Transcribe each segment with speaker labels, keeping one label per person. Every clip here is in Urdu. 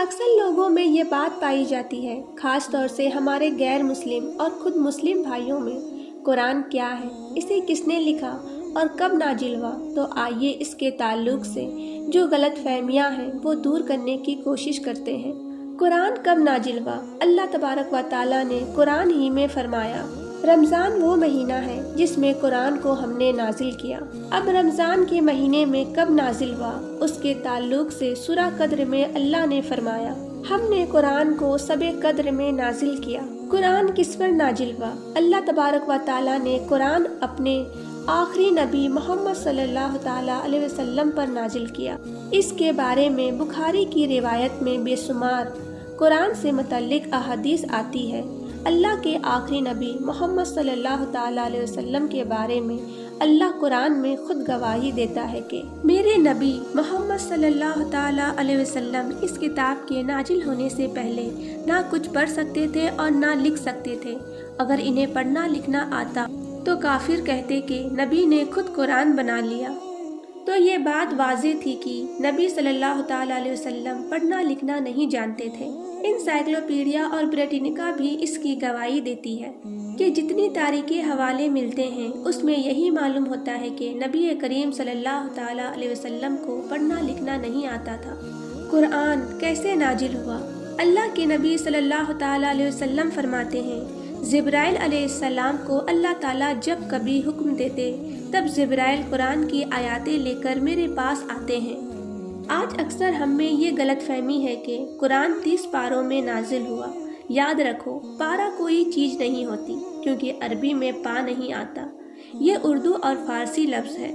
Speaker 1: اکثر لوگوں میں یہ بات پائی جاتی ہے، خاص طور سے ہمارے غیر مسلم اور خود مسلم بھائیوں میں، قرآن کیا ہے، اسے کس نے لکھا اور کب نازل ہوا۔ تو آئیے اس کے تعلق سے جو غلط فہمیاں ہیں وہ دور کرنے کی کوشش کرتے ہیں۔ قرآن کب نازل ہوا؟ اللہ تبارک و تعالیٰ نے قرآن ہی میں فرمایا، رمضان وہ مہینہ ہے جس میں قرآن کو ہم نے نازل کیا۔ اب رمضان کے مہینے میں کب نازل ہوا، اس کے تعلق سے سورہ قدر میں اللہ نے فرمایا، ہم نے قرآن کو شب قدر میں نازل کیا۔ قرآن کس پر نازل ہوا؟ اللہ تبارک و تعالیٰ نے قرآن اپنے آخری نبی محمد صلی اللہ تعالیٰ علیہ وسلم پر نازل کیا۔ اس کے بارے میں بخاری کی روایت میں بے شمار قرآن سے متعلق احادیث آتی ہے۔ اللہ کے آخری نبی محمد صلی اللہ تعالیٰ علیہ وسلم کے بارے میں اللہ قرآن میں خود گواہی دیتا ہے کہ میرے نبی محمد صلی اللہ تعالیٰ علیہ وسلم اس کتاب کے نازل ہونے سے پہلے نہ کچھ پڑھ سکتے تھے اور نہ لکھ سکتے تھے۔ اگر انہیں پڑھنا لکھنا آتا تو کافر کہتے کہ نبی نے خود قرآن بنا لیا۔ تو یہ بات واضح تھی کہ نبی صلی اللہ تعالیٰ علیہ وسلم پڑھنا لکھنا نہیں جانتے تھے۔ انسائکلوپیڈیا اور بریٹینیکا بھی اس کی گواہی دیتی ہے کہ جتنی تاریخی حوالے ملتے ہیں اس میں یہی معلوم ہوتا ہے کہ نبی کریم صلی اللہ تعالیٰ علیہ وسلم کو پڑھنا لکھنا نہیں آتا تھا۔ قرآن کیسے نازل ہوا؟ اللہ کے نبی صلی اللہ تعالیٰ علیہ وسلم فرماتے ہیں، جبرائیل علیہ السلام کو اللہ تعالیٰ جب کبھی حکم دیتے تب جبرائیل قرآن کی آیاتیں لے کر میرے پاس آتے ہیں۔ آج اکثر ہم میں یہ غلط فہمی ہے کہ قرآن 30 پاروں میں نازل ہوا۔ یاد رکھو، پارہ کوئی چیز نہیں ہوتی کیونکہ عربی میں پا نہیں آتا، یہ اردو اور فارسی لفظ ہے۔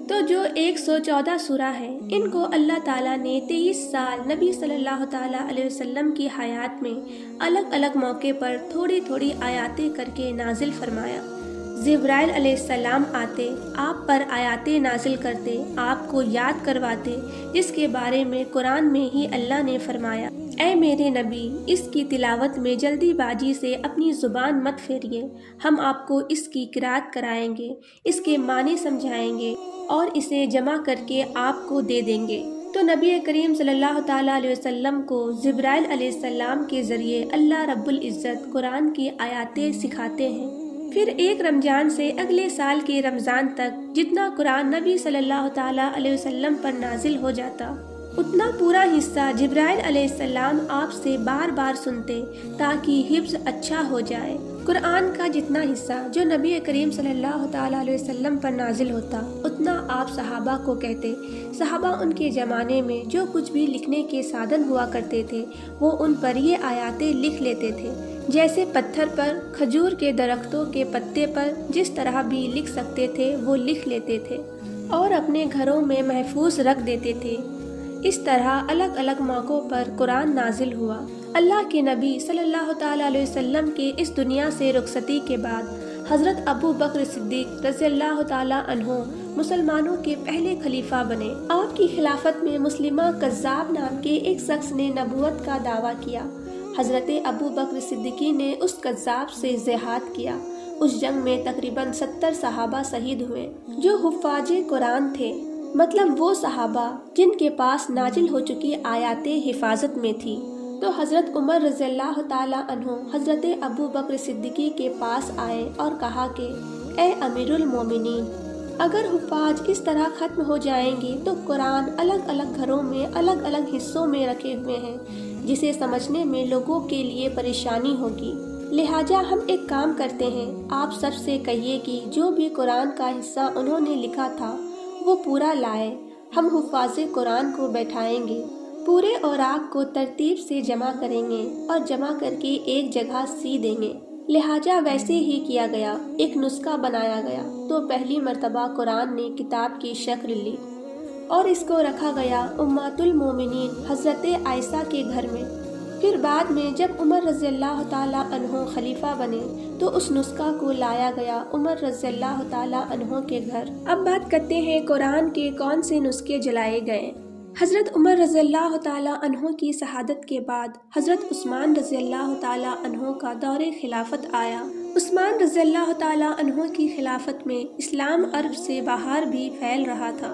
Speaker 1: تو جو 114 سورہ ہے ان کو اللہ تعالیٰ نے 23 سال نبی صلی اللہ تعالیٰ علیہ وسلم کی حیات میں الگ الگ موقع پر تھوڑی تھوڑی آیاتیں کر کے نازل فرمایا۔ جبرائیل علیہ السلام آتے، آپ پر آیاتیں نازل کرتے، آپ کو یاد کرواتے، جس کے بارے میں قرآن میں ہی اللہ نے فرمایا، اے میرے نبی، اس کی تلاوت میں جلدی بازی سے اپنی زبان مت پھیریے، ہم آپ کو اس کی قرات کرائیں گے، اس کے معنی سمجھائیں گے اور اسے جمع کر کے آپ کو دے دیں گے۔ تو نبی کریم صلی اللہ تعالیٰ علیہ وسلم کو جبرائیل علیہ السلام کے ذریعے اللہ رب العزت قرآن کی آیاتیں سکھاتے ہیں۔ پھر ایک رمضان سے اگلے سال کے رمضان تک جتنا قرآن نبی صلی اللہ تعالیٰ علیہ وسلم پر نازل ہو جاتا، اتنا پورا حصہ جبرائیل علیہ السلام آپ سے بار بار سنتے تاکہ حفظ اچھا ہو جائے۔ قرآن کا جتنا حصہ جو نبی کریم صلی اللہ تعالیٰ علیہ وسلم پر نازل ہوتا اتنا آپ صحابہ کو کہتے۔ صحابہ ان کے زمانے میں جو کچھ بھی لکھنے کے سادن ہوا کرتے تھے وہ ان پر یہ آیاتیں لکھ لیتے تھے، جیسے پتھر پر، کھجور کے درختوں کے پتے پر، جس طرح بھی لکھ سکتے تھے وہ لکھ لیتے تھے اور اپنے گھروں میں محفوظ رکھ دیتے تھے۔ اس طرح الگ الگ موقعوں پر قرآن نازل ہوا۔ اللہ کے نبی صلی اللہ تعالیٰ علیہ وسلم کے اس دنیا سے رخصتی کے بعد حضرت ابو بکر صدیق رضی اللہ تعالیٰ عنہ مسلمانوں کے پہلے خلیفہ بنے۔ آپ کی خلافت میں مسلمہ کذاب نام کے ایک شخص نے نبوت کا دعویٰ کیا۔ حضرت ابو بکر صدیقی نے اس کذاب سے جہاد کیا۔ اس جنگ میں تقریباً 70 صحابہ شہید ہوئے جو حفاظ قرآن تھے، مطلب وہ صحابہ جن کے پاس نازل ہو چکی آیاتیں حفاظت میں تھی۔ تو حضرت عمر رضی اللہ تعالیٰ عنہ حضرت ابو بکر صدیقی کے پاس آئے اور کہا کہ اے امیر المومنین، اگر حفاظ اس طرح ختم ہو جائیں گے تو قرآن الگ الگ گھروں میں الگ الگ حصوں میں رکھے ہوئے ہیں، جسے سمجھنے میں لوگوں کے لیے پریشانی ہوگی، لہٰذا ہم ایک کام کرتے ہیں، آپ سب سے کہیے کہ جو بھی قرآن کا حصہ انہوں نے لکھا تھا وہ پورا لائے، ہم حفاظ قرآن کو بیٹھائیں گے، پورے اوراق کو ترتیب سے جمع کریں گے اور جمع کر کے ایک جگہ سی دیں گے۔ لہٰذا ویسے ہی کیا گیا، ایک نسخہ بنایا گیا تو پہلی مرتبہ قرآن نے کتاب کی شکل لی اور اس کو رکھا گیا امہات المومنین حضرت عائشہ کے گھر میں۔ پھر بعد میں جب عمر رضی اللہ تعالیٰ عنہ خلیفہ بنے تو اس نسخہ کو لایا گیا عمر رضی اللہ تعالیٰ عنہ کے گھر۔ اب بات کرتے ہیں قرآن کے کون سے نسخے جلائے گئے۔ حضرت عمر رضی اللہ تعالیٰ عنہ کی شہادت کے بعد حضرت عثمان رضی اللہ تعالیٰ عنہ کا دور خلافت آیا۔ عثمان رضی اللہ تعالیٰ عنہ کی خلافت میں اسلام عرب سے باہر بھی پھیل رہا تھا۔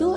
Speaker 1: 2